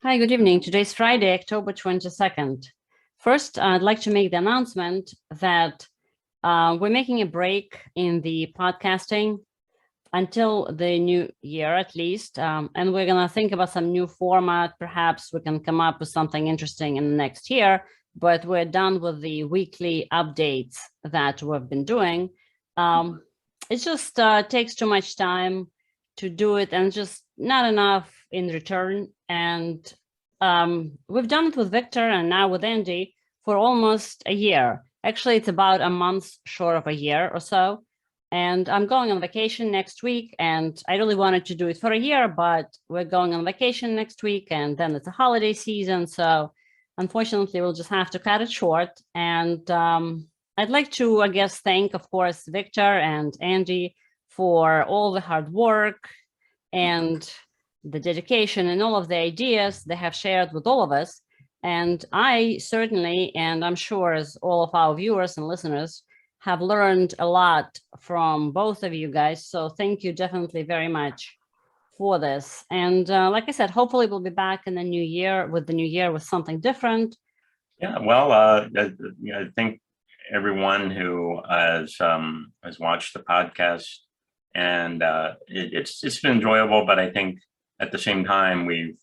Hi, good evening. Today's Friday, October 22nd. First, I'd like to make the announcement that we're making a break in the podcasting until the new year, at least. And we're going to think about some new format. Perhaps we can come up with something interesting in the next year, but we're done with the weekly updates that we've been doing. It just takes too much time to do it and just not enough in return. And we've done it with Victor and now with Andy for almost a year. Actually, it's about a month short of a year or so. And I'm going on vacation next week, and I really wanted to do it for a year, but we're going on vacation next week, and then it's a holiday season. So unfortunately, we'll just have to cut it short. And I'd like to, I guess, thank, of course, Victor and Andy for all the hard work and the dedication and all of the ideas they have shared with all of us. And I certainly, and I'm sure as all of our viewers and listeners, have learned a lot from both of you guys. So thank you definitely very much for this. And like I said, hopefully we'll be back in the new year with something different. Yeah, well, I think everyone who has watched the podcast, and it's been enjoyable, but I think at the same time we've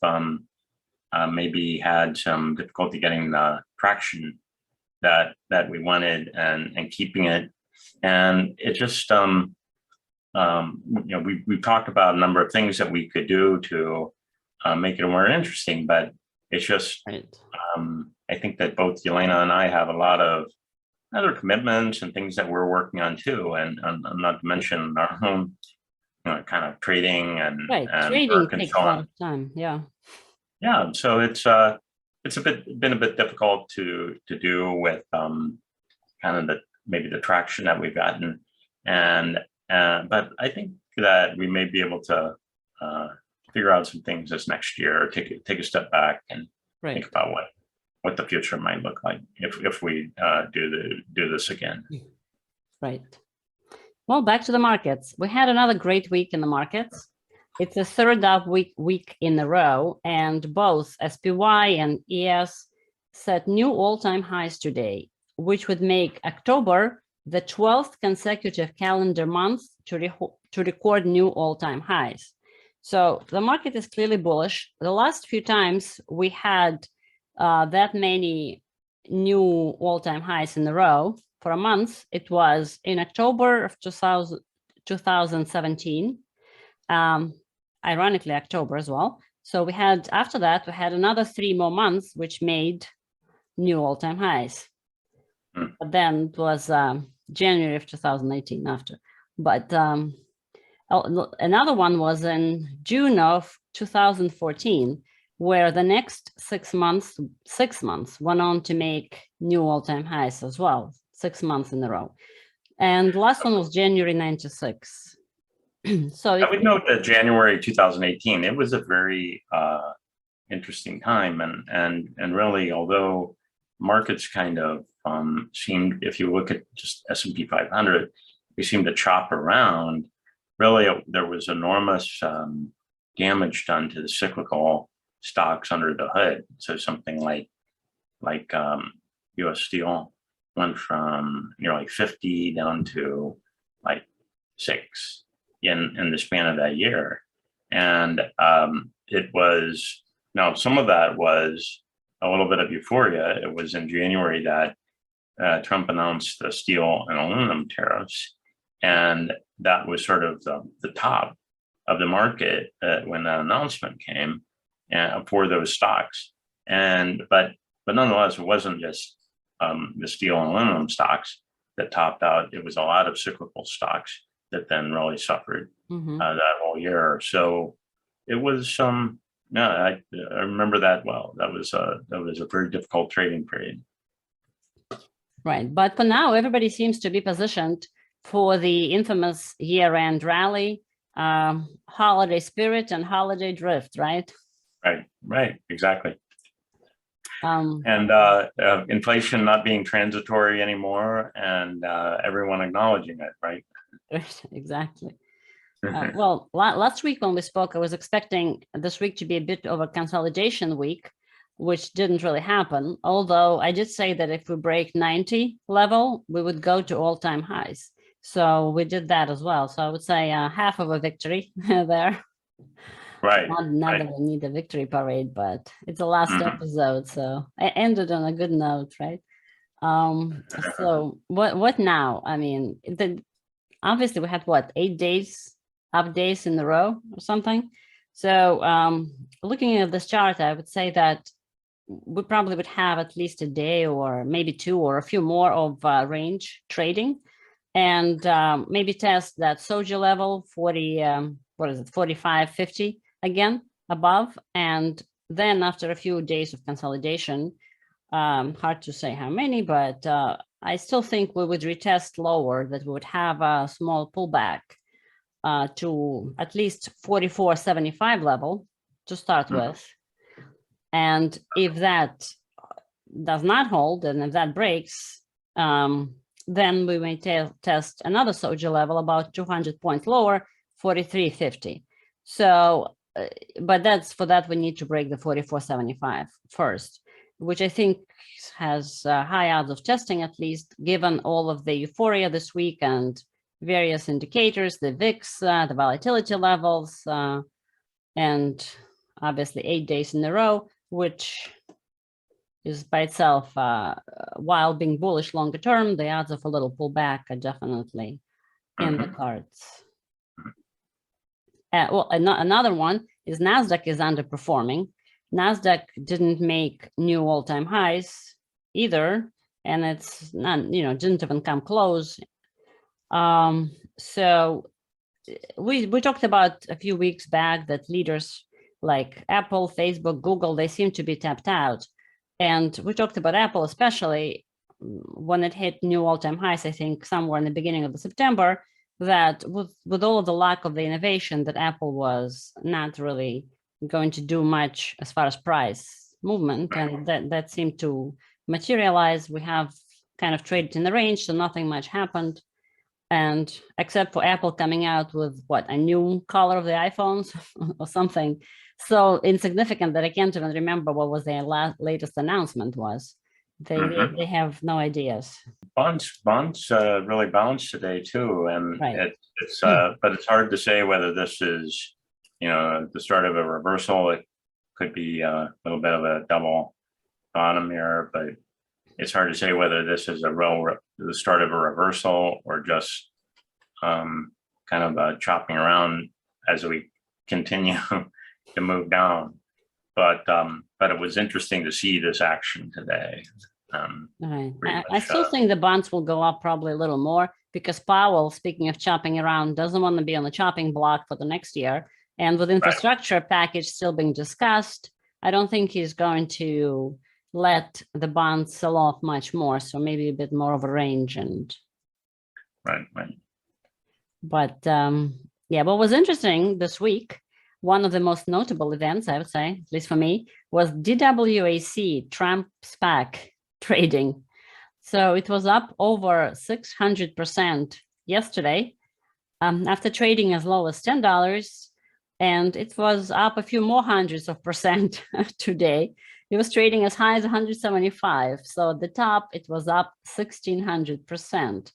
maybe had some difficulty getting the traction that we wanted and keeping it. And it just we've talked about a number of things that we could do to make it more interesting, but it's just right. I think that both Yelena and I have a lot of other commitments and things that we're working on too, and not to mention our own kind of trading and trading takes a lot of time. Yeah, so it's been a bit difficult to do with kind of maybe the traction that we've gotten, and but I think that we may be able to figure out some things this next year, take a step back and think about what the future might look like if we do this again. Right. Well, back to the markets. We had another great week in the markets. It's the third up week in a row, and both SPY and ES set new all-time highs today, which would make October the 12th consecutive calendar month to record new all-time highs. So the market is clearly bullish. The last few times we had that many new all-time highs in a row for a month, it was in October of 2017. Ironically, October as well. So we had, after that, we had another 3 more months, which made new all-time highs. But then it was January of 2018 after. But another one was in June of 2014, where the next 6 months went on to make new all-time highs as well, 6 months in a row. And the last one was January 96. So I would note that January 2018, it was a very interesting time, and really, although markets kind of seemed, if you look at just S&P 500, they seemed to chop around. Really, there was enormous damage done to the cyclical stocks under the hood. So something like U.S. Steel went from nearly 50 down to like 6. In the span of that year. And it was, now some of that was a little bit of euphoria. It was in January that Trump announced the steel and aluminum tariffs. And that was sort of the top of the market when that announcement came for those stocks. But nonetheless, it wasn't just the steel and aluminum stocks that topped out. It was a lot of cyclical stocks that then really suffered that whole year. So it was I remember that well. That was a very difficult trading period. Right, but for now, everybody seems to be positioned for the infamous year-end rally, holiday spirit and holiday drift, right? Right, exactly. And inflation not being transitory anymore, and everyone acknowledging it, right? Exactly. Well, last week when we spoke, I was expecting this week to be a bit of a consolidation week, which didn't really happen. Although I did say that if we break 90 level, we would go to all-time highs. So we did that as well. So I would say half of a victory there. Right. Not Right. that we need a victory parade, but it's the last episode. So I ended on a good note, right? So what now? I mean, obviously we had what, 8 days, up days in a row or something. So looking at this chart, I would say that we probably would have at least a day or maybe two or a few more of range trading, and maybe test that Soji level 40, what is it, 45.50 again above. And then after a few days of consolidation, hard to say how many, but I still think we would retest lower, that we would have a small pullback to at least 44.75 level to start with. And if that does not hold, and if that breaks, then we may test another Soji level about 200 points lower, 43.50. So, but for that we need to break the 44.75 first, which I think has high odds of testing, at least given all of the euphoria this week and various indicators, the VIX, the volatility levels, and obviously 8 days in a row, which is by itself, while being bullish longer term, the odds of a little pullback are definitely in the cards. Well, another one is NASDAQ is underperforming. NASDAQ didn't make new all-time highs either, and it's not, didn't even come close. So we talked about a few weeks back that leaders like Apple, Facebook, Google, they seem to be tapped out. And we talked about Apple, especially when it hit new all-time highs, I think somewhere in the beginning of September, that with all of the lack of the innovation, that Apple was not really going to do much as far as price movement. And that seemed to materialize. We have kind of traded in the range, so nothing much happened. And except for Apple coming out with what, a new color of the iPhones or something so insignificant that I can't even remember what was their latest announcement was. They have no ideas. Bonds really bounced today too, and it's but it's hard to say whether this is the start of a reversal. It could be a little bit of a double bottom here, but it's hard to say whether this is the start of a reversal or just kind of chopping around as we continue to move down. But it was interesting to see this action today. I still think the bonds will go up probably a little more, because Powell, speaking of chopping around, doesn't want to be on the chopping block for the next year. And with infrastructure package still being discussed, I don't think he's going to let the bonds sell off much more. So maybe a bit more of a range. And But yeah, what was interesting this week, one of the most notable events, I would say, at least for me, was DWAC Trump SPAC trading. So it was up over 600% yesterday, after trading as low as $10, and it was up a few more hundreds of percent today. It was trading as high as 175. So at the top, it was up 1,600%.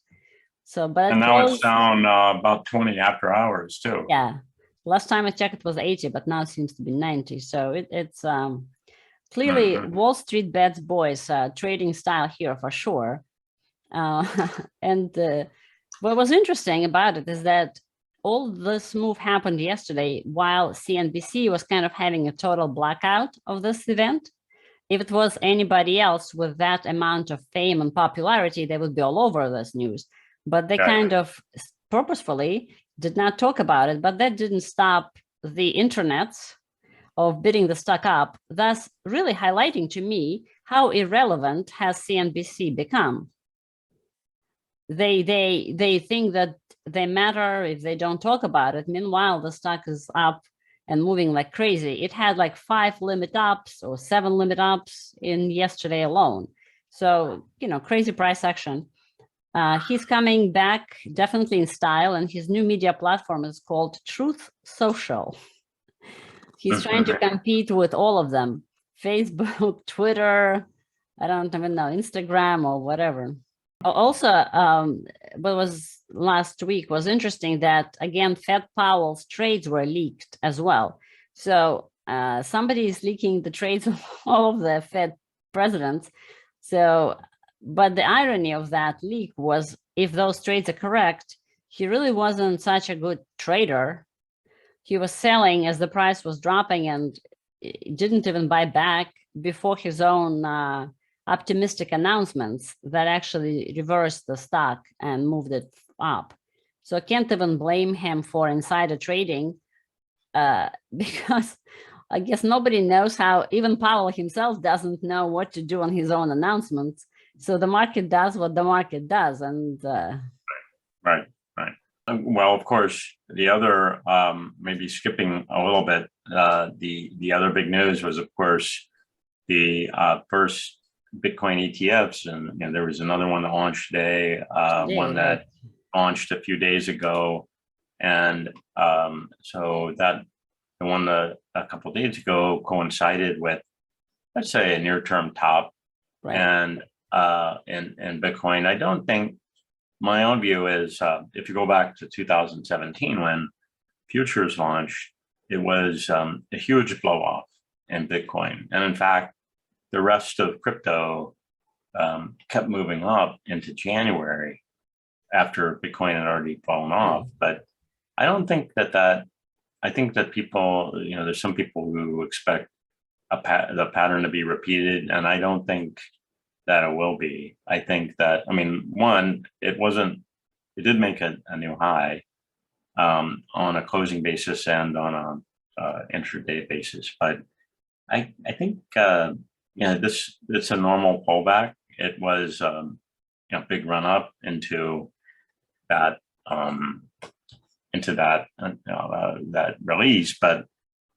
So, but now it's down about 20 after hours too. Yeah, last time I checked, it was 80, but now it seems to be 90. So it's clearly Wall Street bets boys trading style here for sure. And what was interesting about it is that all this move happened yesterday while CNBC was kind of having a total blackout of this event. If it was anybody else with that amount of fame and popularity, they would be all over this news. But they kind of purposefully did not talk about it, but that didn't stop the internets of bidding the stock up, thus really highlighting to me how irrelevant has CNBC become. They think that they matter if they don't talk about it. Meanwhile, the stock is up and moving like crazy. It had like 5 limit ups or 7 limit ups in yesterday alone. So, crazy price action. He's coming back definitely in style, and his new media platform is called Truth Social. He's trying to compete with all of them: Facebook, Twitter, I don't even know, Instagram or whatever. Also, what was last week was interesting that, again, Fed Powell's trades were leaked as well. So somebody is leaking the trades of all of the Fed presidents. So, but the irony of that leak was, if those trades are correct, he really wasn't such a good trader. He was selling as the price was dropping and didn't even buy back before his own optimistic announcements that actually reversed the stock and moved it up. So I can't even blame him for insider trading because I guess nobody knows how, even Powell himself doesn't know what to do on his own announcements. So the market does what the market does. And right. Well, of course, the other, maybe skipping a little bit, the other big news was, of course, the first Bitcoin ETFs, and there was another one that launched today, one that launched a few days ago, and so that the one that a couple of days ago coincided with, let's say, a near-term top, and Bitcoin. I don't think, my own view is, if you go back to 2017 when futures launched, it was a huge blow off in Bitcoin, and in fact, the rest of crypto kept moving up into January after Bitcoin had already fallen off. But I don't think that I think that people, there's some people who expect the pattern to be repeated, and I don't think that it will be. I think that, one, it did make a new high on a closing basis and on a intraday basis, but I think it's a normal pullback. It was big run up into that that release, but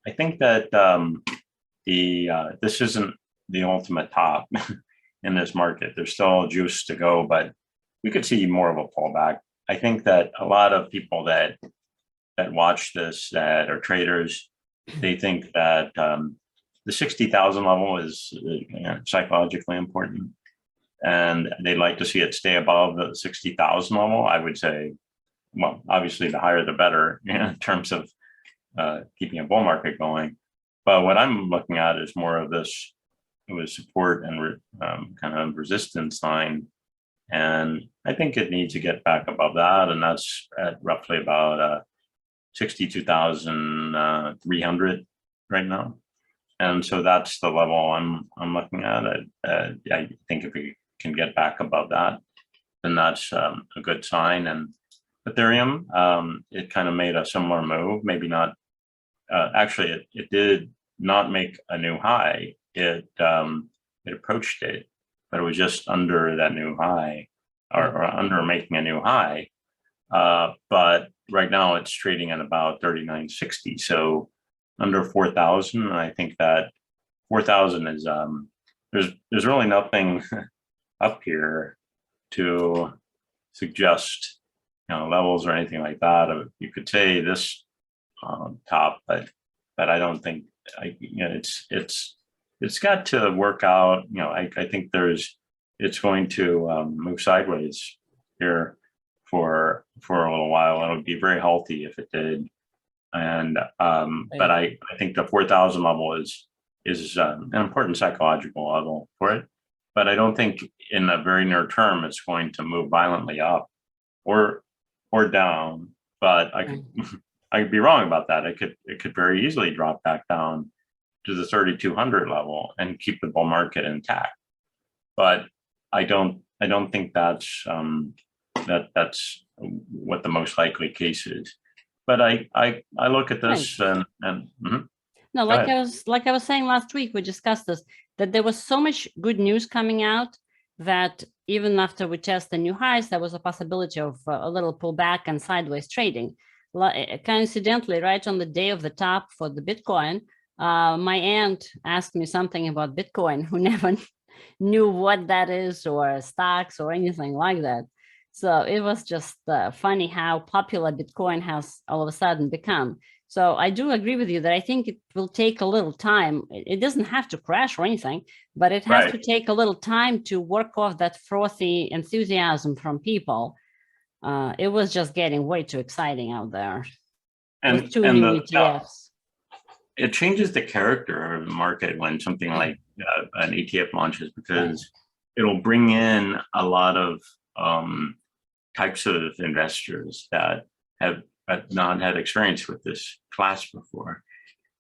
I think that this isn't the ultimate top in this market. There's still juice to go, but we could see more of a pullback. I think that a lot of people that watch this, that are traders, they think that the 60,000 level is psychologically important, and they'd like to see it stay above the 60,000 level. I would say, well, obviously the higher the better in terms of keeping a bull market going. But what I'm looking at is more of this, it was support and kind of resistance line. And I think it needs to get back above that. And that's at roughly about 62,300 right now. And so that's the level I'm looking at. I think if we can get back above that, then that's a good sign. And Ethereum, it kind of made a similar move, maybe not, actually it did not make a new high. It approached it, but it was just under that new high, or under making a new high. But right now it's trading at about 39.60. So under 4,000. I think that 4,000 is there's really nothing up here to suggest levels or anything like that. You could say this top, but I don't think it's got to work out. I think it's going to move sideways here for a little while. It would be very healthy if it did. And but I think the 4,000 level is an important psychological level for it. But I don't think in the very near term it's going to move violently up or down. But I could be wrong about that. It could very easily drop back down to the 3,200 level and keep the bull market intact. But I don't think that's what the most likely case is. But I look at this and no, like I was saying last week, we discussed this, that there was so much good news coming out that even after we test the new highs, there was a possibility of a little pullback and sideways trading. Coincidentally, right on the day of the top for the Bitcoin, my aunt asked me something about Bitcoin, who never knew what that is or stocks or anything like that. So it was just funny how popular Bitcoin has all of a sudden become. So I do agree with you that I think it will take a little time. It doesn't have to crash or anything, but it has to take a little time to work off that frothy enthusiasm from people. It was just getting way too exciting out there. And two new ETFs. It changes the character of the market when something like an ETF launches, because it'll bring in a lot of types of investors that have not had experience with this class before,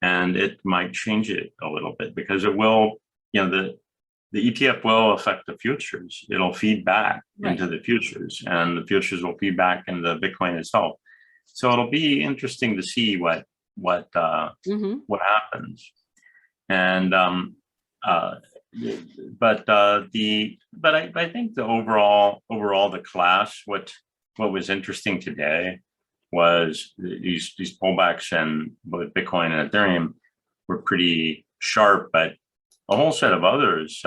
and it might change it a little bit, because it will, the ETF will affect the futures. It'll feed back into the futures, and the futures will feed back into the Bitcoin itself. So it'll be interesting to see what happens. And but I think the overall the class, what was interesting today was these pullbacks, and both Bitcoin and Ethereum were pretty sharp, but a whole set of others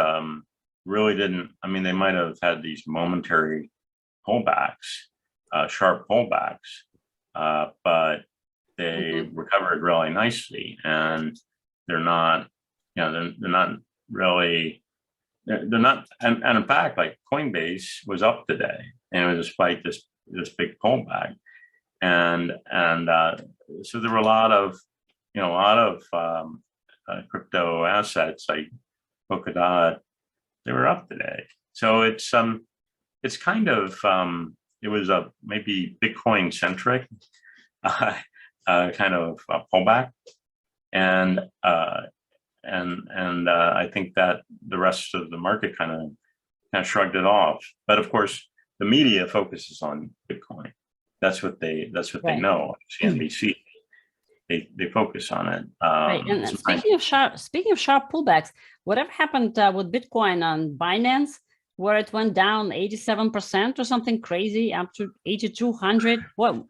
really didn't. I mean, they might have had these momentary pullbacks, sharp pullbacks, but they recovered really nicely, and they're not, they're not really, they're not, and in fact, like Coinbase was up today, and it was despite this big pullback, and so there were a lot of crypto assets like Polkadot, they were up today. So it's kind of it was a maybe Bitcoin centric kind of pullback, and I think that the rest of the market kind of shrugged it off. But of course, the media focuses on Bitcoin. That's what they know. CNBC, they focus on it. Right. And speaking of sharp pullbacks, whatever happened with Bitcoin on Binance, where it went down 87% or something crazy up to 8,200? What?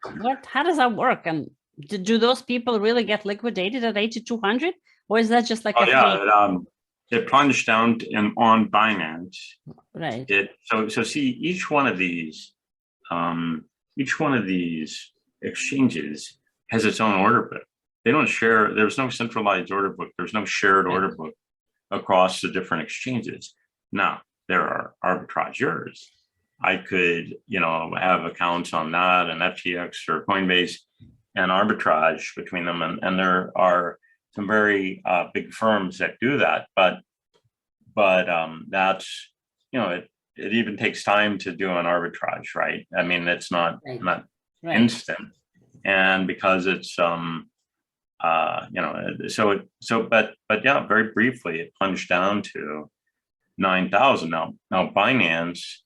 How does that work? And do those people really get liquidated at 8,200, or is that just like it plunged down on Binance. Right. So see, each one of these exchanges has its own order book. They don't share. There's no centralized order book. There's no shared order book across the different exchanges. Now, there are arbitrageurs. I could, have accounts on that and FTX or Coinbase and arbitrage between them. And there are some very big firms that do that. But that's, it even takes time to do an arbitrage, right? I mean, it's not instant. And because it's, but very briefly, it plunged down to 9,000. Now Binance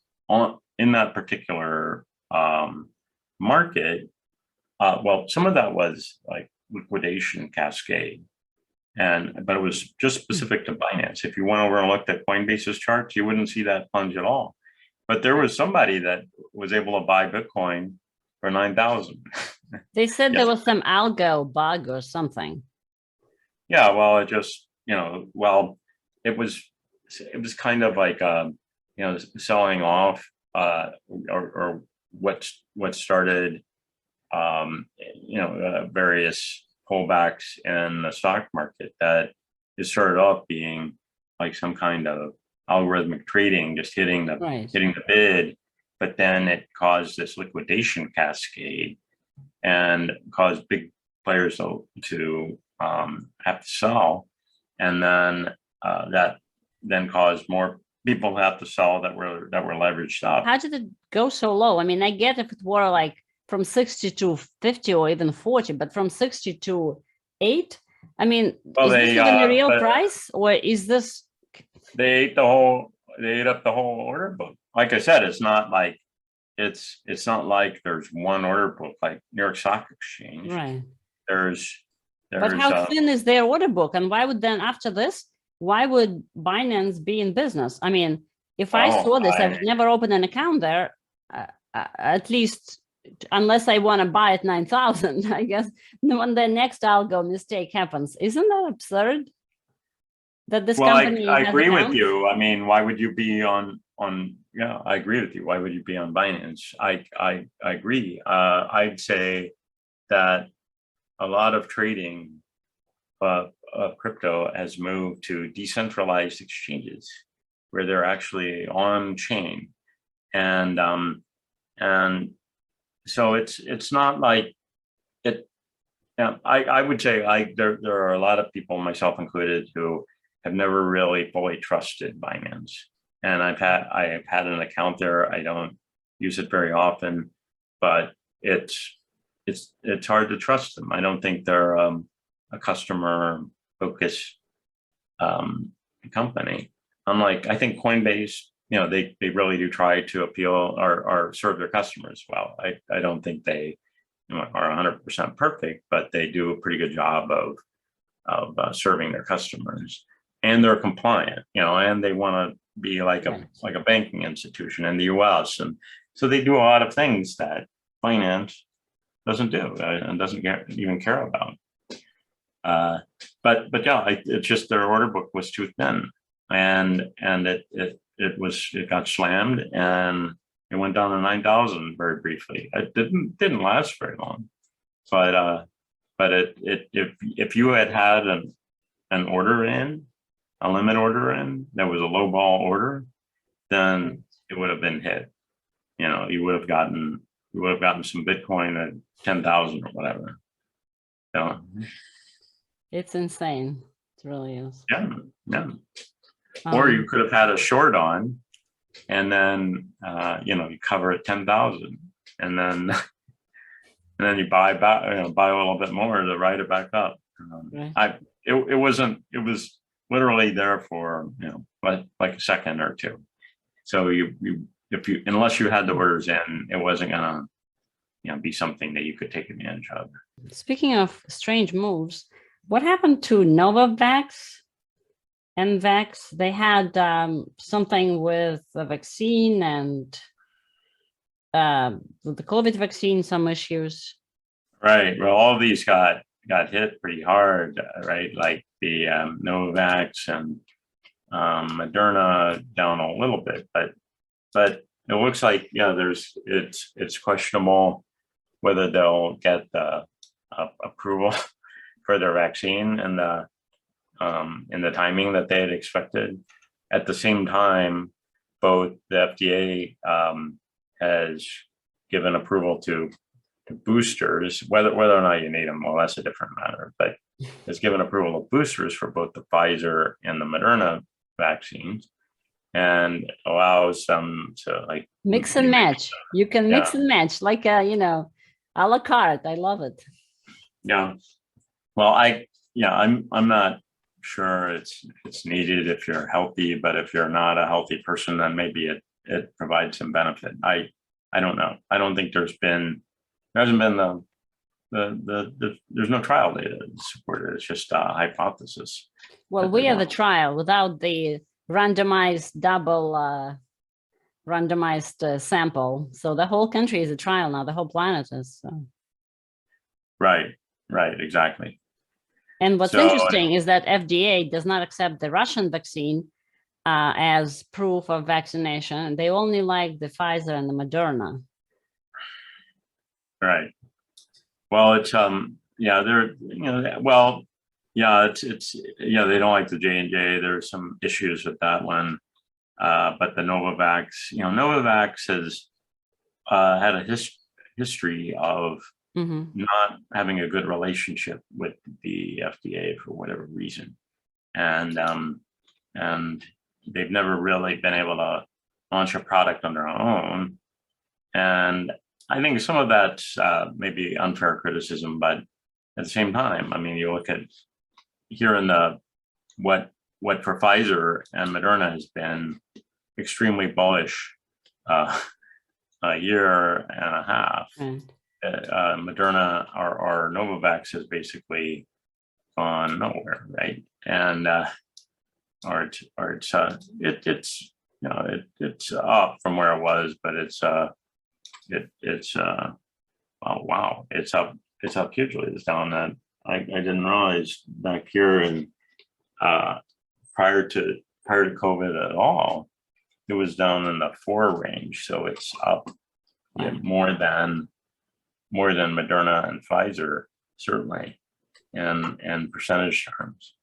in that particular market, well, some of that was like liquidation cascade, but it was just specific to Binance. If you went over and looked at Coinbase's charts, you wouldn't see that plunge at all. But there was somebody that was able to buy Bitcoin for 9,000. They said there was some algo bug or something. Yeah, well, it just, it was kind of like, selling off, or what started, various pullbacks in the stock market, that it started off being like some kind of algorithmic trading, just hitting the bid, but then it caused this liquidation cascade and caused big players to have to sell, and then that then caused more people have to sell that were leveraged up. How did it go so low? I mean, I get if it were like from 60 to 50 or even 40, but from 60 to 8, I mean, is this even a real price, or is this? They ate up the whole order book. Like I said, it's not like there's one order book like New York Stock Exchange. Right. But how thin is their order book, and why would then after this? Why would Binance be in business? I mean, if I saw this, I would never open an account there, at least unless I want to buy at 9,000, I guess. When the next algo mistake happens, isn't that absurd? That this company I agree with you. I mean, why would you be on yeah, I agree with you. Why would you be on Binance? I agree. I'd say that a lot of trading of crypto has moved to decentralized exchanges where they're actually on chain, and so it's not like it. Yeah, I would say there are a lot of people, myself included, who have never really fully trusted Binance. And I have had an account there. I don't use it very often, but it's hard to trust them. I don't think they're a customer focused company. Unlike, I think Coinbase, they really do try to appeal or serve their customers well. I don't think they are 100% perfect, but they do a pretty good job of serving their customers, and they're compliant, and they want to be like a banking institution in the U.S. And so they do a lot of things that finance doesn't do and doesn't even care about. But yeah, it's just their order book was too thin, and it got slammed, and it went down to 9,000 very briefly. It didn't last very long, but if you had an order in, a limit order in, that was a low ball order, then it would have been hit. You would have gotten some Bitcoin at 10,000 or whatever. So it's insane. It really is. Yeah. Or you could have had a short on, and then you cover at 10,000, and then you buy back, buy a little bit more to ride it back up. Right. It was literally there for like a second or two. So unless you had the orders in, it wasn't gonna be something that you could take advantage of. Speaking of strange moves, what happened to Novavax? NVAX, they had something with the vaccine and with the COVID vaccine, some issues. Right. Well, all of these got hit pretty hard, right? Like the Novavax and Moderna down a little bit, but it looks like it's questionable whether they'll get the approval for their vaccine and in the timing that they had expected. At the same time, both the FDA has given approval to boosters, whether or not you need them, well, that's a different matter, but has given approval of boosters for both the Pfizer and the Moderna vaccines, and allows them to mix and match. You can mix and match like a la carte. I love it. Yeah. Well, I'm not sure it's needed if you're healthy, but if you're not a healthy person, then maybe it provides some benefit. I don't know. I don't think there hasn't been there's no trial data to support it. It's just a hypothesis. Well, we have a trial without the randomized double randomized sample. So the whole country is a trial now. The whole planet is. Right, exactly. And what's interesting is that FDA does not accept the Russian vaccine as proof of vaccination. They only like the Pfizer and the Moderna. Right. Well, it's they're it's they don't like the J&J. There's some issues with that one, but the Novavax, Novavax has had a history of not having a good relationship with the FDA for whatever reason, and they've never really been able to launch a product on their own. And I think some of that's maybe unfair criticism, but at the same time, I mean, you look at here in what for Pfizer and Moderna has been extremely bullish a year and a half. Moderna or Novavax has basically gone nowhere, right? And it's up from where it was, but it's wow, it's up hugely. It's down that I didn't realize back here, and prior to COVID at all, it was down in the 4 range. So it's up more than Moderna and Pfizer, certainly, in percentage terms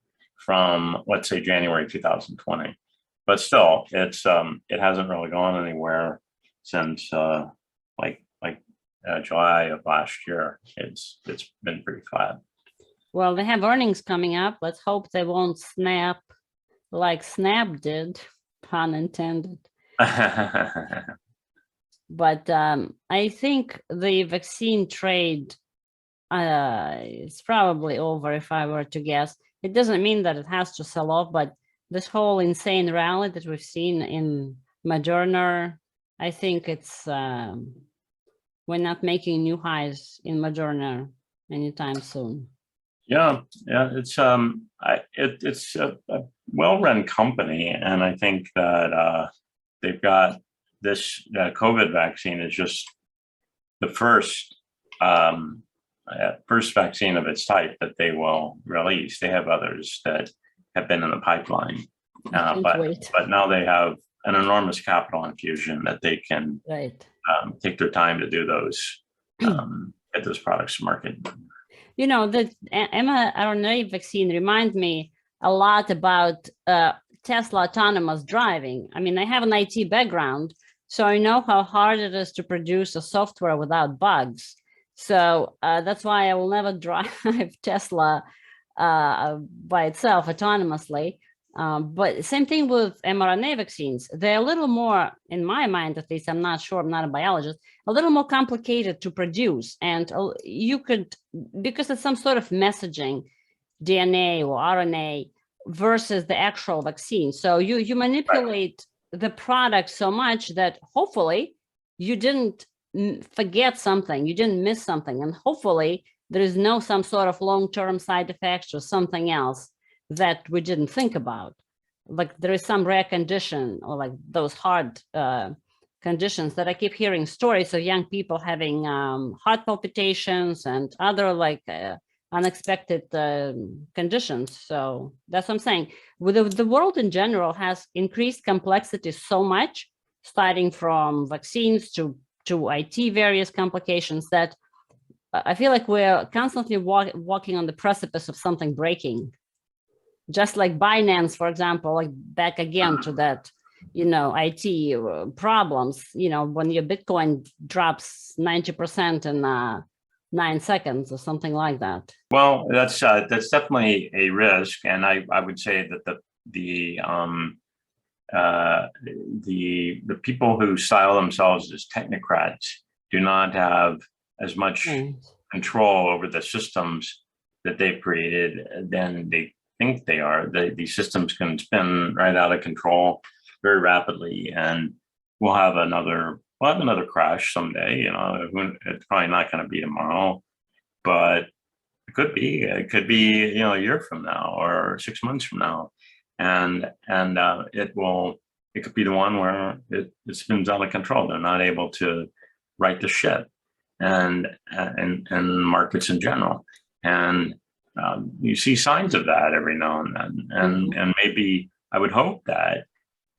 from, let's say, January 2020. But still, it's it hasn't really gone anywhere since July of last year. It's been pretty flat. Well, they have earnings coming up. Let's hope they won't snap like Snap did, pun intended. But I think the vaccine trade is probably over, if I were to guess. It doesn't mean that it has to sell off, but this whole insane rally that we've seen in Moderna, I think it's we're not making new highs in Moderna anytime soon. Yeah, it's it's a well-run company, and I think that they've got this COVID vaccine is just the first vaccine of its type that they will release. They have others that have been in the pipeline, but now they have an enormous capital infusion that they can take their time to do those, get those products to market. You know, the mRNA vaccine reminds me a lot about Tesla autonomous driving. I mean, I have an IT background, so I know how hard it is to produce a software without bugs. So that's why I will never drive Tesla by itself autonomously. But same thing with mRNA vaccines. They're a little more, in my mind at least, I'm not sure, I'm not a biologist, a little more complicated to produce. And you could, because it's some sort of messaging, DNA or RNA versus the actual vaccine. So you manipulate the product so much that hopefully you didn't forget something, you didn't miss something, and hopefully there is no some sort of long-term side effects or something else that we didn't think about. Like there is some rare condition or like those hard conditions that I keep hearing stories of young people having heart palpitations and other like unexpected conditions. So that's what I'm saying. With the world in general has increased complexity so much, starting from vaccines to IT various complications, that I feel like we're constantly walking on the precipice of something breaking. Just like Binance, for example, like back again to that, you know, IT problems, you know, when your Bitcoin drops 90% in 9 seconds or something like that. Well, that's definitely a risk, and I would say that the people who style themselves as technocrats do not have as much control over the systems that they've created than they think they are. These systems can spin right out of control very rapidly, and we'll have another crash someday. You know, it's probably not going to be tomorrow, but it could be. It could be, you know, a year from now or 6 months from now, and it could be the one where it spins out of control. They're not able to right the ship, and markets in general, and you see signs of that every now and then, and maybe I would hope that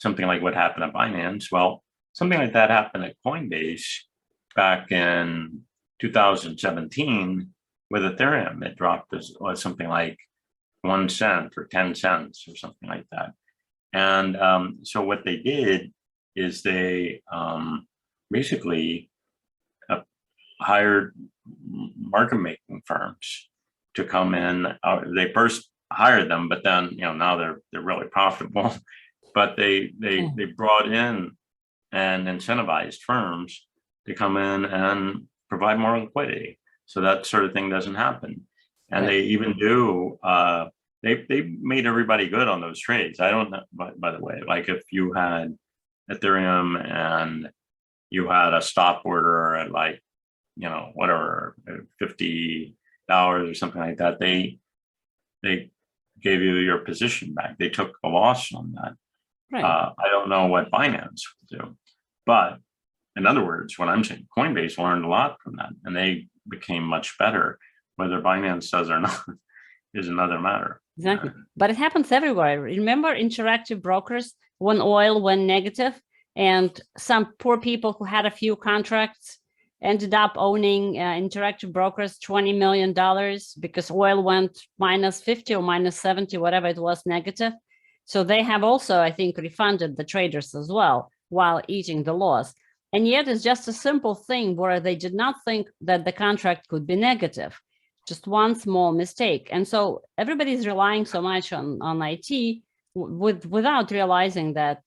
something like what happened at Binance, well, something like that happened at Coinbase back in 2017 with Ethereum. It dropped was something like 1 cent or 10 cents or something like that. And so what they did is they basically hired market making firms to come in. They first hired them, but then, you know, now they're really profitable. But they brought in and incentivized firms to come in and provide more liquidity, so that sort of thing doesn't happen. And they even do. They made everybody good on those trades. I don't know, by the way, like if you had Ethereum and you had a stop order at like, you know, whatever, $50 or something like that, they gave you your position back. They took a loss on that. I don't know what Binance will do, but in other words, what I'm saying, Coinbase learned a lot from that, and they became much better. Whether Binance does or not is another matter. Exactly, but it happens everywhere. Remember interactive brokers when oil went negative? And some poor people who had a few contracts ended up owning Interactive Brokers $20 million because oil went minus 50 or minus 70, whatever it was, negative. So they have also, I think, refunded the traders as well while eating the loss. And yet it's just a simple thing where they did not think that the contract could be negative, just one small mistake. And so everybody's relying so much on IT without realizing that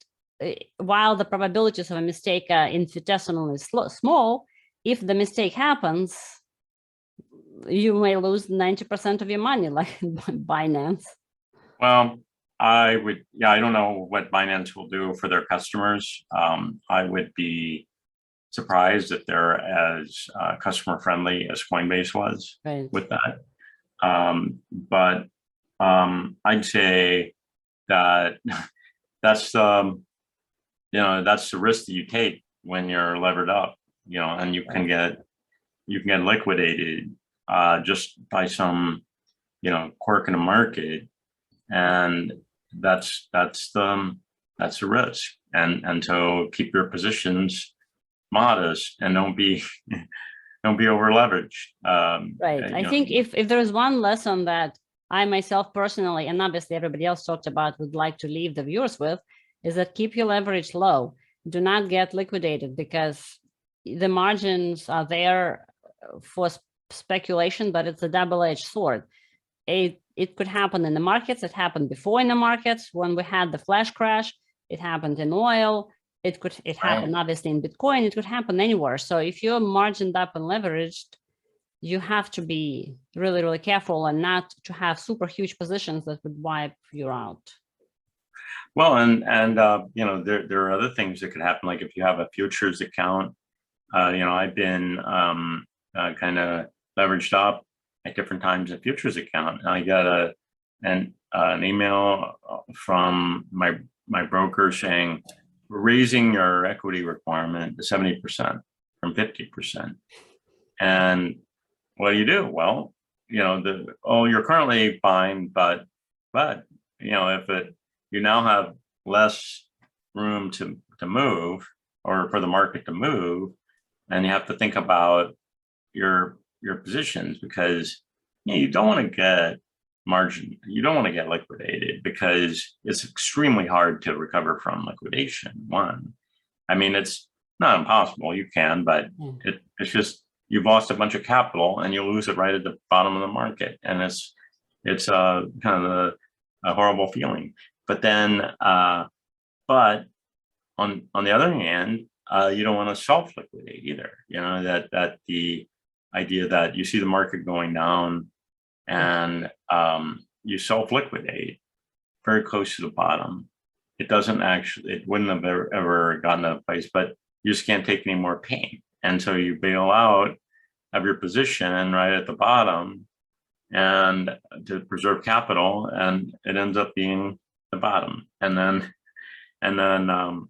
while the probabilities of a mistake are infinitesimally small, if the mistake happens, you may lose 90% of your money, like Binance. Well, I don't know what Binance will do for their customers. I would be surprised if they're as customer friendly as Coinbase was with that. But I'd say that that's the risk that you take when you're levered up, and you can get liquidated just by some quirk in the market, and that's the risk. And so keep your positions modest and don't be over leveraged. Right. I think if there's one lesson that I myself personally, and obviously everybody else talked about, would like to leave the viewers with, is that keep your leverage low. Do not get liquidated, because the margins are there for speculation, but it's a double-edged sword. It could happen in the markets. It happened before in the markets when we had the flash crash. It happened in oil. It happened obviously in Bitcoin. It could happen anywhere. So if you're margined up and leveraged, you have to be really, really careful and not to have super huge positions that would wipe you out. Well, and there are other things that could happen. Like if you have a futures account, I've been kind of leveraged up at different times in futures account. And I got an email from my broker saying, we're raising your equity requirement to 70% from 50%. And what do you do? Well, you're currently fine, but if you now have less room to move, or for the market to move, and you have to think about your positions, because you don't want to get margin, you don't want to get liquidated, because it's extremely hard to recover from liquidation. I mean, it's not impossible, you can, but it's just, you've lost a bunch of capital and you lose it right at the bottom of the market, and it's kind of a horrible feeling. But then, but on the other hand, you don't want to self-liquidate either. That the idea that you see the market going down and you self-liquidate very close to the bottom. It wouldn't have ever gotten to a place, but you just can't take any more pain. And so you bail out of your position right at the bottom and to preserve capital, and it ends up being the bottom. And then,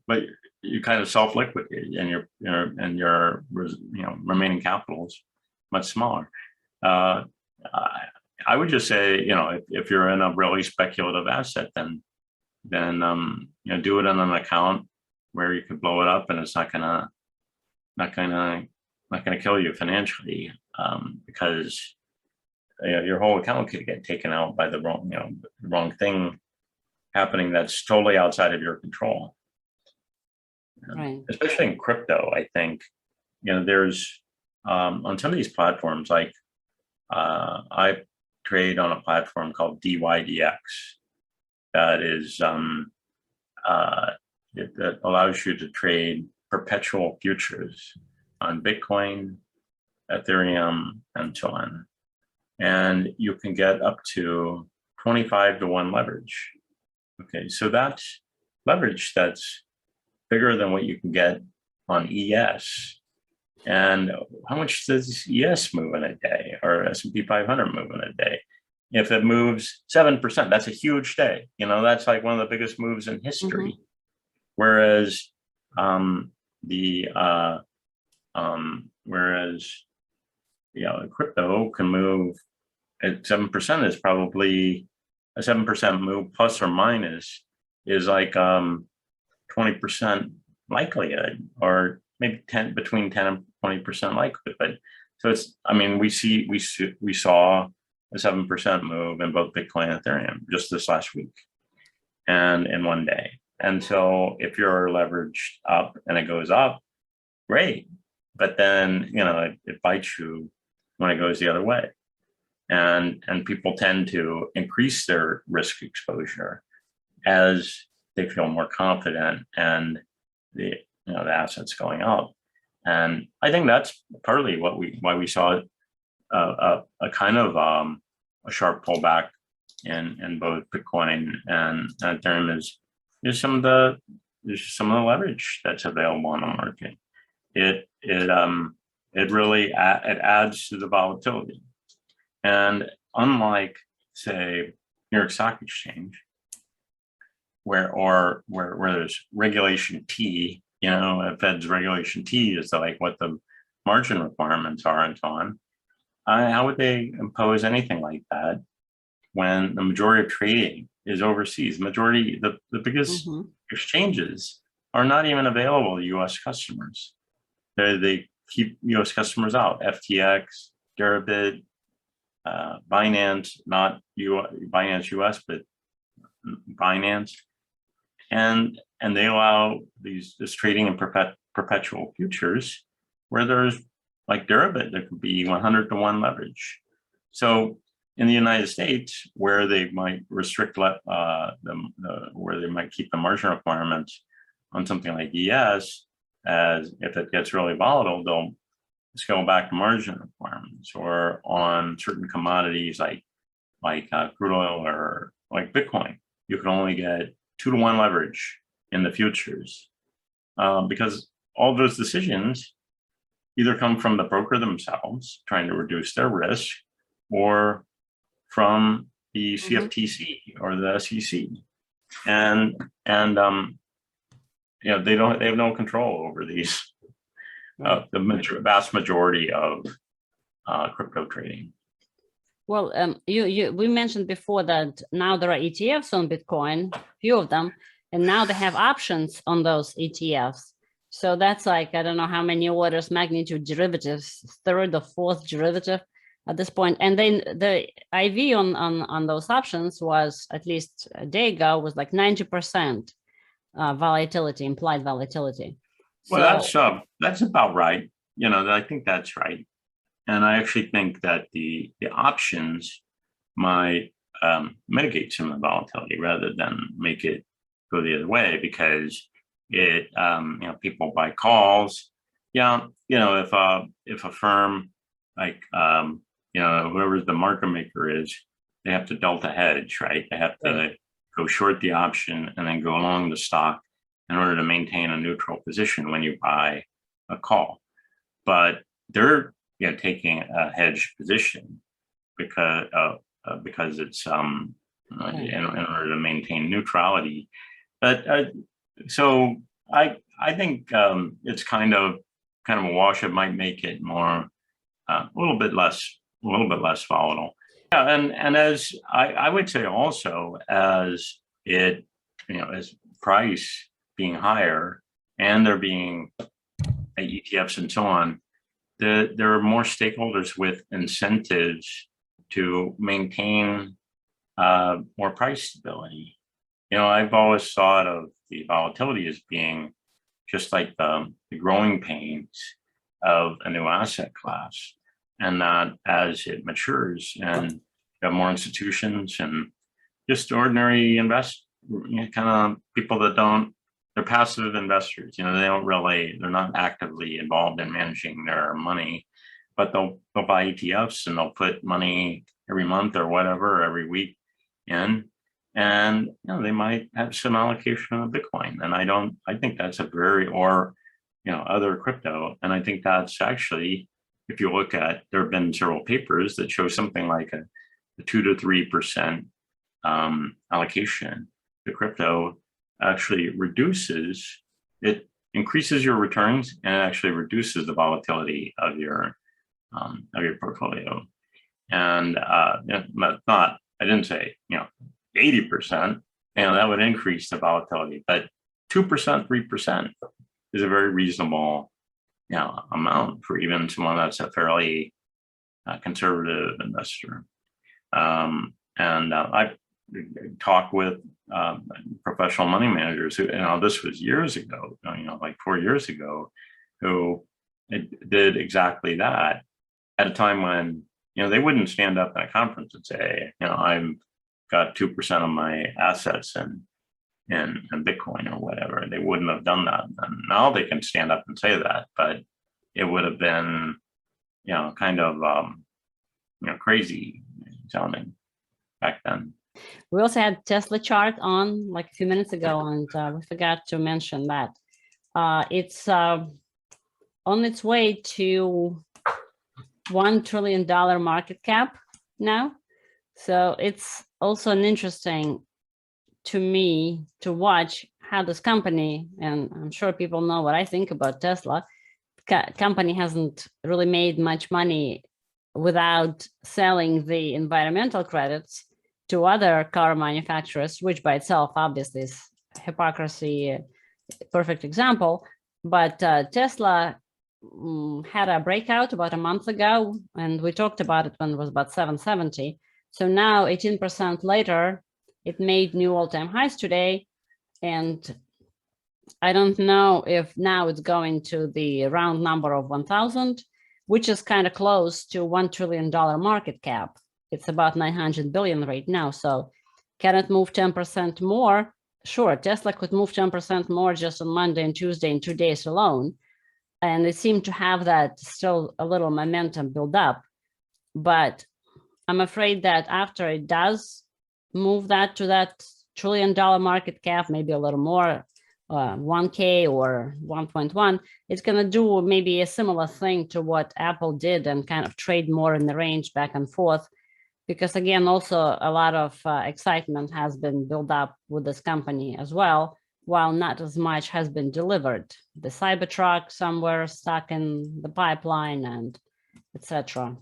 but you kind of self-liquidate, and your remaining capital is much smaller. I would just say, if you're in a really speculative asset, then do it on an account where you could blow it up and it's not gonna kill you financially, because your whole account could get taken out by the wrong thing happening that's totally outside of your control. Right. Especially in crypto, I think there's on some of these platforms, like I trade on a platform called DWAC that is that allows you to trade perpetual futures on Bitcoin, Ethereum, and so on. And you can get up to 25-to-1 leverage. Okay, so that's leverage that's bigger than what you can get on ES. And how much does ES move in a day, or S&P 500 move in a day? If it moves 7%, that's a huge day. That's like one of the biggest moves in history. Mm-hmm. Whereas crypto can move at 7%, is probably a 7% move plus or minus is like 20% likelihood, or maybe between 10 and 20% likelihood. So it's, I mean, we saw a 7% move in both Bitcoin and Ethereum just this last week, and in one day. And so if you're leveraged up and it goes up, great. But then, it bites you when it goes the other way. And people tend to increase their risk exposure as they feel more confident and the assets going up. And I think that's partly why we saw a kind of a sharp pullback in both Bitcoin and Ethereum. There's some of the leverage that's available on the market. It really adds to the volatility. And unlike, say, New York Stock Exchange, where there's regulation T, Fed's regulation T is like what the margin requirements are and so on. How would they impose anything like that when the majority of trading is overseas? The biggest exchanges are not even available to U.S. customers. They keep U.S. customers out. FTX, Deribit, Binance, not Binance US, but Binance, and they allow this trading in perpetual futures, where there's like Deribit, there could be 100-to-1 leverage. So in the United States, where they might restrict where they might keep the margin requirements on something like ES, as if it gets really volatile, they'll scale back the margin requirements, or on certain commodities like crude oil or like Bitcoin, you can only get 2-to-1 leverage in the futures, because all those decisions either come from the broker themselves trying to reduce their risk, or from the CFTC or the SEC, and they have no control over these. The vast majority of crypto trading. Well, we mentioned before that now there are ETFs on Bitcoin, few of them, and now they have options on those ETFs. So that's like, I don't know how many orders magnitude derivatives, third or fourth derivative at this point. And then the IV on those options was, at least a day ago, was like 90% volatility, implied volatility. Well, that's about right. I think that's right. And I actually think that the options might mitigate some of the volatility rather than make it go the other way, because it, people buy calls. If a firm like, whoever the market maker is, they have to delta hedge, right? They have to go short the option and then go long the stock in order to maintain a neutral position when you buy a call. But they're taking a hedged position because it's in order to maintain neutrality. But so I think it's kind of a wash. It might make it more a little bit less volatile. Yeah, and as I would say also, as it as price being higher and there being ETFs and so on, there are more stakeholders with incentives to maintain more price stability. I've always thought of the volatility as being just like the growing pains of a new asset class, and that as it matures and you have more institutions and just ordinary kind of people that they're passive investors, they're not actively involved in managing their money, but they'll buy ETFs and they'll put money every month or whatever, every week in, and they might have some allocation of Bitcoin. And I think that's other crypto. And I think that's actually, if you look at, there have been several papers that show something like a 2 to 3% allocation to crypto actually increases your returns, and it actually reduces the volatility of your portfolio. And I didn't say 80%, that would increase the volatility, but 2%, 3%, a very reasonable, amount for even someone that's a fairly conservative investor. And I talked with professional money managers who, this was years ago, like 4 years ago, who did exactly that at a time when, they wouldn't stand up at a conference and say, I've got 2% of my assets in Bitcoin or whatever. They wouldn't have done that. And now they can stand up and say that, but it would have been, kind of, crazy sounding back then. We also had Tesla chart on like a few minutes ago, and we forgot to mention that. It's on its way to $1 trillion market cap now. So it's also an interesting to me to watch how this company, and I'm sure people know what I think about Tesla, company hasn't really made much money without selling the environmental credits to other car manufacturers, which by itself obviously is hypocrisy, perfect example. But Tesla had a breakout about a month ago, and we talked about it when it was about 770. So now 18% later, it made new all-time highs today. And I don't know if now it's going to the round number of 1,000, which is kind of close to $1 trillion market cap. It's about 900 billion right now. So can it move 10% more? Sure, Tesla could move 10% more just on Monday and Tuesday in 2 days alone. And it seemed to have that still a little momentum build up. But I'm afraid that after it does move that to that $1 trillion market cap, maybe a little more, 1K or 1.1, it's going to do maybe a similar thing to what Apple did and kind of trade more in the range back and forth. Because again, also a lot of excitement has been built up with this company as well, while not as much has been delivered. The Cybertruck somewhere stuck in the pipeline and etc.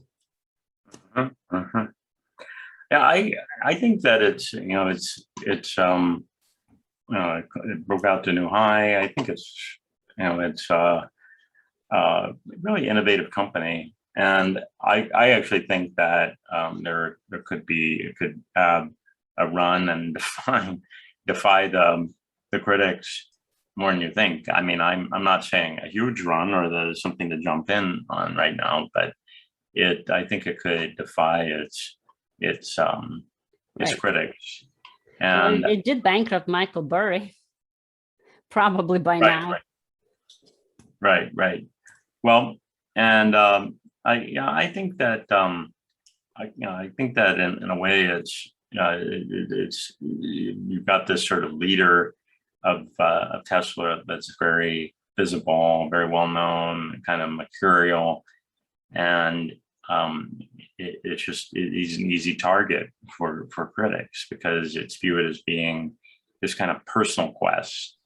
Yeah, I think that it's it broke out to new high. I think it's it's really innovative company, and I actually think that there could be, it could have a run and defy the critics more than you think. I mean, I'm not saying a huge run or there's something to jump in on right now, but I think it could defy its Right. critics. And well, it did bankrupt Michael Burry, probably by now. Right. Well, and I think that I think that in a way it's you've got this sort of leader of Tesla that's very visible, very well known, kind of mercurial, and it's he's an easy target for critics because it's viewed as being this kind of personal quest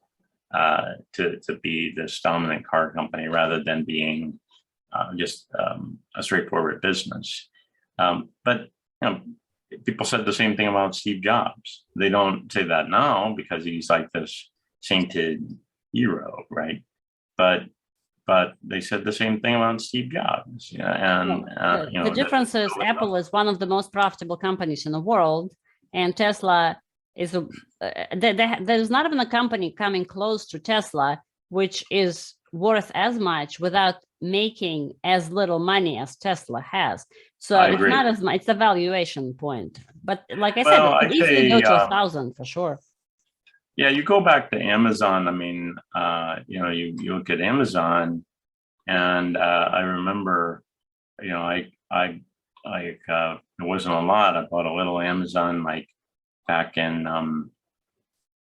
to be this dominant car company rather than being just a straightforward business. But people said the same thing about Steve Jobs. They don't say that now because he's like this sainted hero, right? But they said the same thing about Steve Jobs. And the difference is Apple is one of the most profitable companies in the world, and Tesla is there's not even a company coming close to Tesla, which is worth as much without making as little money as Tesla has. So it's not as much, it's a valuation point. But like I said, it could easily go to 1,000 for sure. Yeah, you go back to Amazon. I mean, you look at Amazon, and I remember, it wasn't a lot. I bought a little Amazon like back in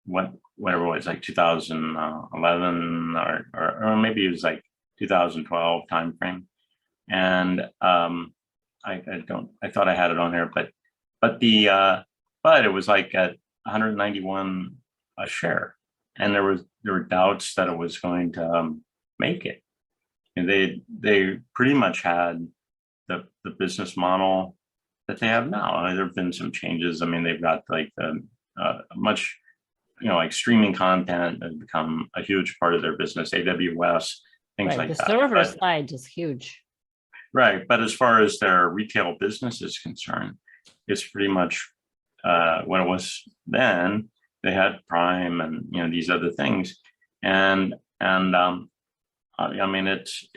whatever it was, like 2011 or maybe it was like 2012 timeframe, and I thought I had it on here, but it was like at 191 a share, and there were doubts that it was going to make it, and they pretty much had the business model that they have now. There have been some changes. I mean, they've got like the much like streaming content has become a huge part of their business, AWS, things Right. like The that. server side is huge. Right. But as far as their retail business is concerned, it's pretty much what it was then. They had Prime and these other things, and I mean it's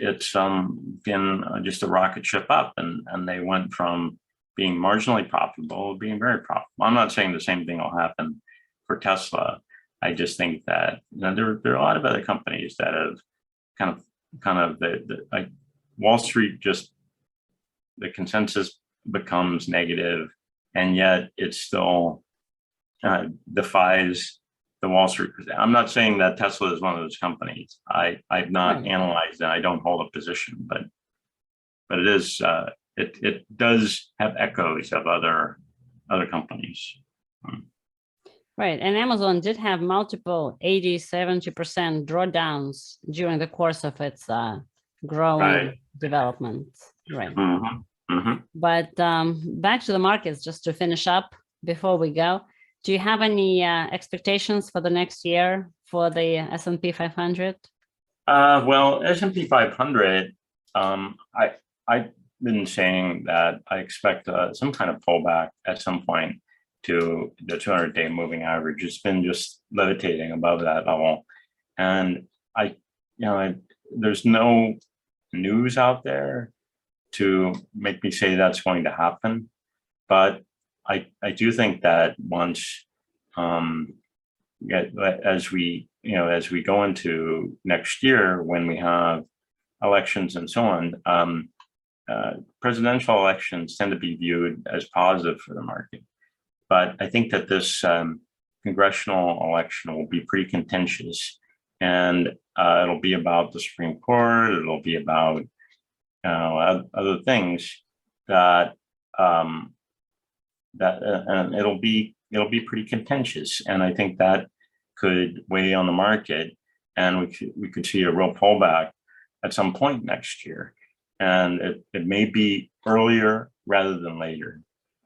been just a rocket ship up, and they went from being marginally profitable to being very profitable. I'm not saying the same thing will happen for Tesla. I just think that there are a lot of other companies that have kind of like Wall Street, just the consensus becomes negative, and yet it still defies the Wall Street. I'm not saying that Tesla is one of those companies. I've not analyzed it. I don't hold a position, but it is it does have echoes of other companies. Right. And Amazon did have multiple 80, 70% drawdowns during the course of its growing development. Right. But back to the markets, just to finish up before we go. Do you have any expectations for the next year for the S&P 500? Well, S&P 500, I've been saying that I expect some kind of pullback at some point to the 200-day moving average. It's been just levitating above that level, and there's no news out there to make me say that's going to happen, but I do think that once as we go into next year, when we have elections and so on, presidential elections tend to be viewed as positive for the market. But I think that this congressional election will be pretty contentious, and it'll be about the Supreme Court. It'll be about other things that and it'll be pretty contentious, and I think that could weigh on the market, and we could see a real pullback at some point next year, and it may be earlier rather than later.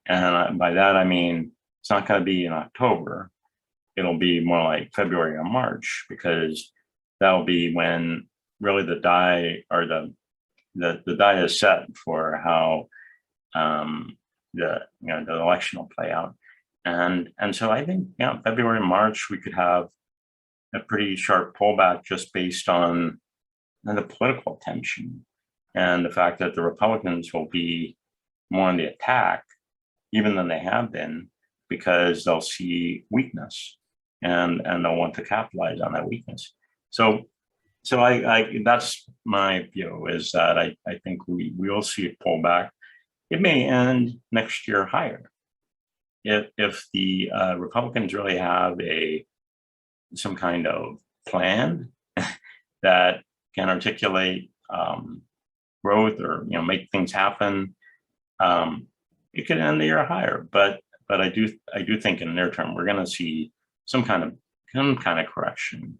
And by that I mean it's not going to be in October. It'll be more like February or March, because that'll be when really the die, or the die is set for how the election will play out. And so I think February, March, we could have a pretty sharp pullback just based on the political tension and the fact that the Republicans will be more on the attack even than they have been, because they'll see weakness and they'll want to capitalize on that weakness. So I that's my view, is that I think we will see a pullback. It may end next year higher if the Republicans really have some kind of plan that can articulate growth, or make things happen. It could end the year higher, but I do think in the near term we're going to see some kind of correction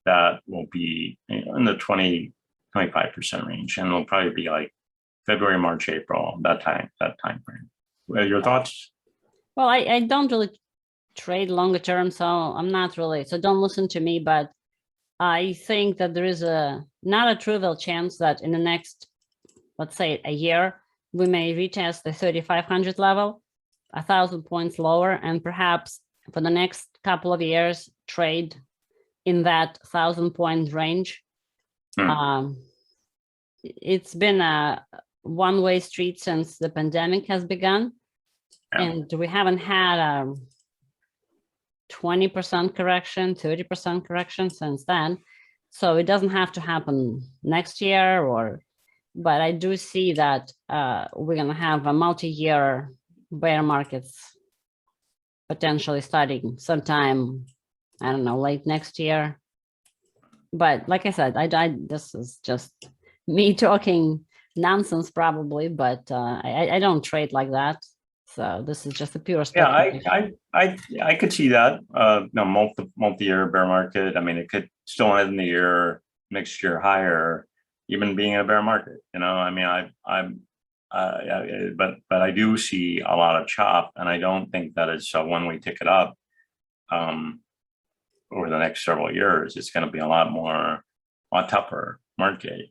that will be in the 20-25% range, and it'll probably be like February, March, April, that time frame. Your thoughts? Well, I don't really trade longer term, so I'm not really, so don't listen to me, but I think that there is not a trivial chance that in the next, let's say, a year, we may retest the 3,500 level, 1,000 points lower, and perhaps for the next couple of years trade in that 1,000-point range. It's been a one-way street since the pandemic has begun, and we haven't had a 20% correction, 30% correction since then. So it doesn't have to happen next year, but I do see that we're going to have a multi-year bear markets potentially starting sometime, I don't know, late next year. But like I said, this is just me talking nonsense probably, but I don't trade like that. So this is just a pure speculation. Yeah, I could see that. Multi-year bear market. I mean, it could still end the year next year higher, even being in a bear market. I mean, but I do see a lot of chop, and I don't think that it's a one-way ticket up. over the next several years, it's going to be a lot tougher market.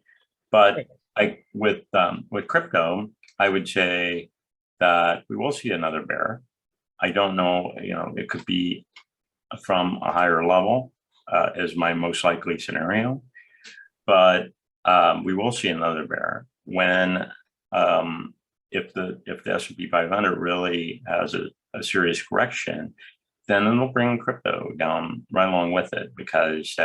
But with crypto, I would say that we will see another bear. I don't know, it could be from a higher level is my most likely scenario, but we will see another bear when if the S&P 500 really has a serious correction, then it'll bring crypto down right along with it, because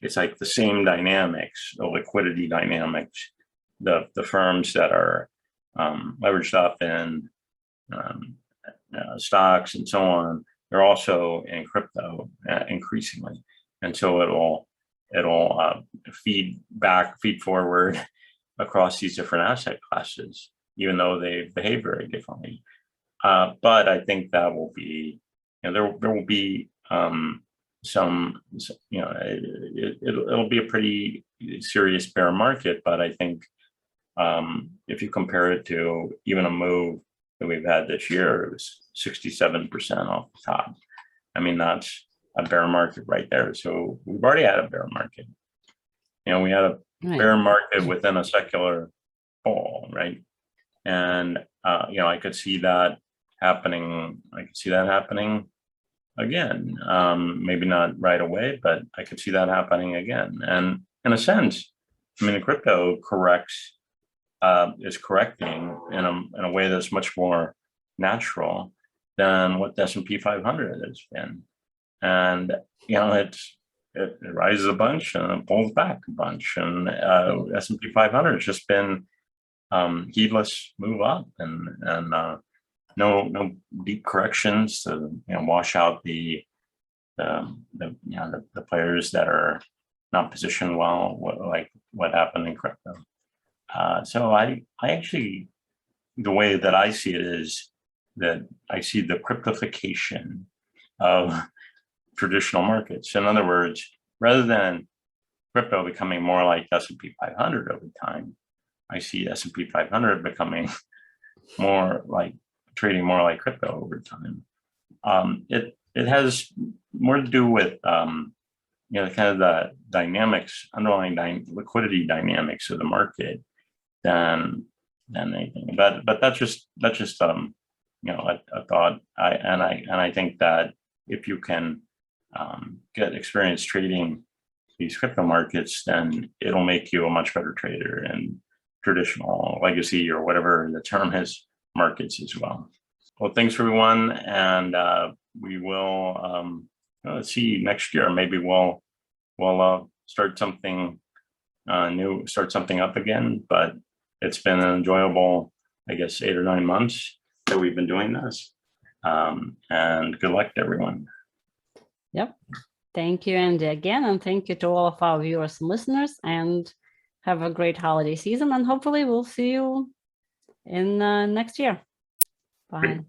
it's like the same dynamics, the liquidity dynamics, the firms that are leveraged up in stocks and so on, they're also in crypto increasingly, and so it'll feed forward across these different asset classes, even though they behave very differently. But I think that will be, there will be some, it'll be a pretty serious bear market. But I think if you compare it to even a move that we've had this year, it was 67% off the top. I mean, that's a bear market right there. So we've already had a bear market. We had a bear market within a secular bull, right? And I could see that happening. I could see that happening again. Maybe not right away, but I could see that happening again. And in a sense, I mean, the crypto is correcting in a way that's much more natural than what the S&P 500 has been. And it rises a bunch and it pulls back a bunch, and S&P 500 has just been heedless move up, and no deep corrections to wash out the players that are not positioned well, like what happened in crypto. So I actually, the way that I see it is that I see the cryptification of traditional markets. In other words, rather than crypto becoming more like S&P 500 over time, I see S&P 500 becoming more like trading more like crypto over time. It has more to do with kind of the dynamics, underlying liquidity dynamics of the market than anything. But that's just a thought. I think that if you can get experience trading these crypto markets, then it'll make you a much better trader in traditional legacy, or whatever the term is, markets as well. Well, thanks everyone, and we will let's see, next year maybe we'll start something new, start something up again. But it's been an enjoyable, I guess, 8 or 9 months that we've been doing this, and good luck to everyone. Yep. Thank you, Andy, again, and thank you to all of our viewers and listeners, and have a great holiday season, and hopefully we'll see you in next year. Bye. Great.